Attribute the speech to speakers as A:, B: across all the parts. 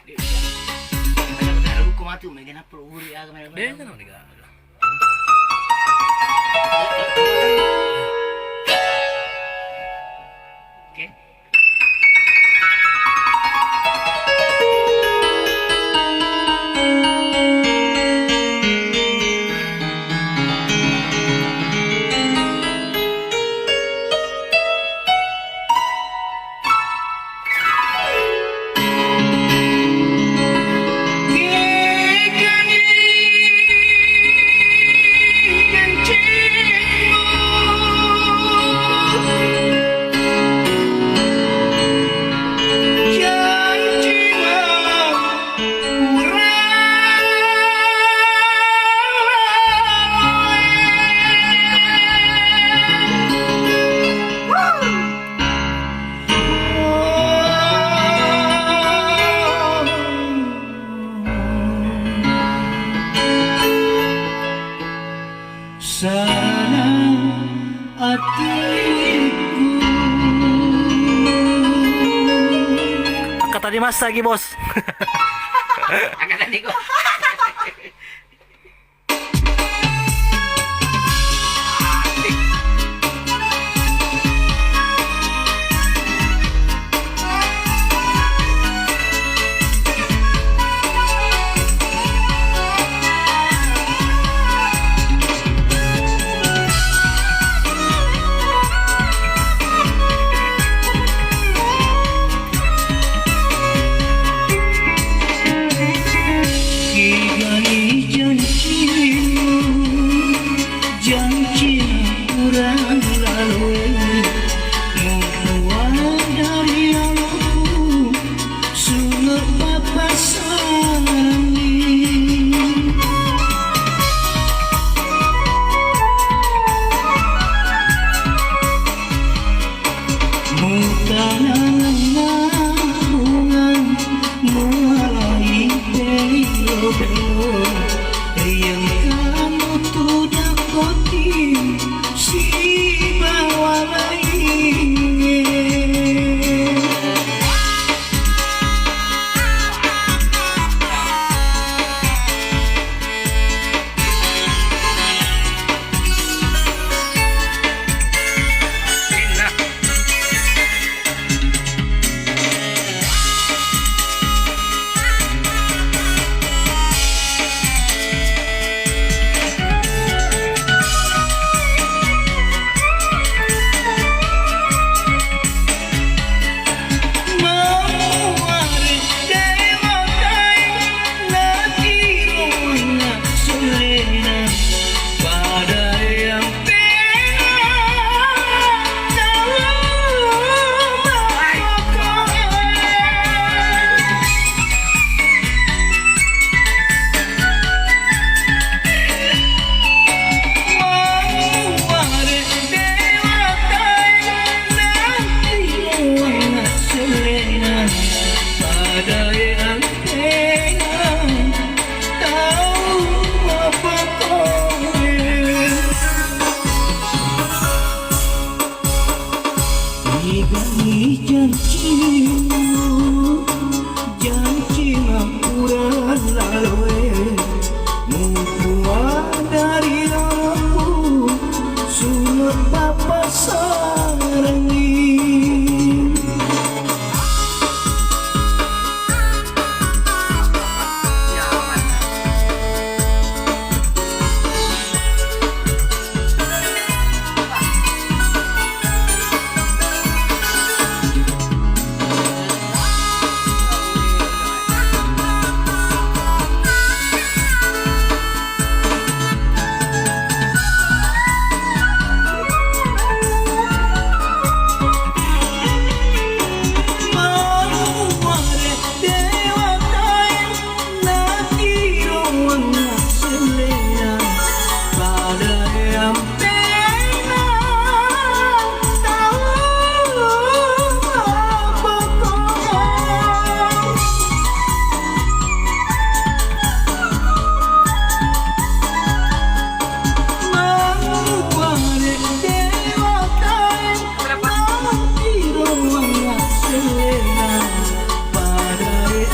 A: Tagal-tagal ko mati, may ganap pero uri aga may
B: Be, ano ni ka?
A: Okay?
C: Sana atiku
B: Kata di masa lagi bos.
A: Agak tadi ko.
C: Kigali janjimu janji kurang lalu membuat dari aku sungguh papa sarangi mutanang hubungan mulai belo-belo yang kamu tuh dapati si bawa lain. Janji ngapuran lalu membuat dari aku sulit papa sarangi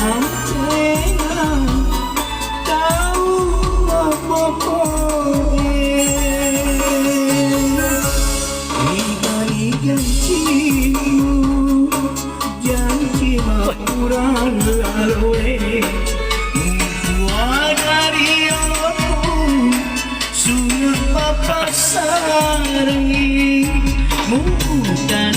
C: antena tahu apa janjimu janji mapuran lalu dari aku sudah papa sarangi mudah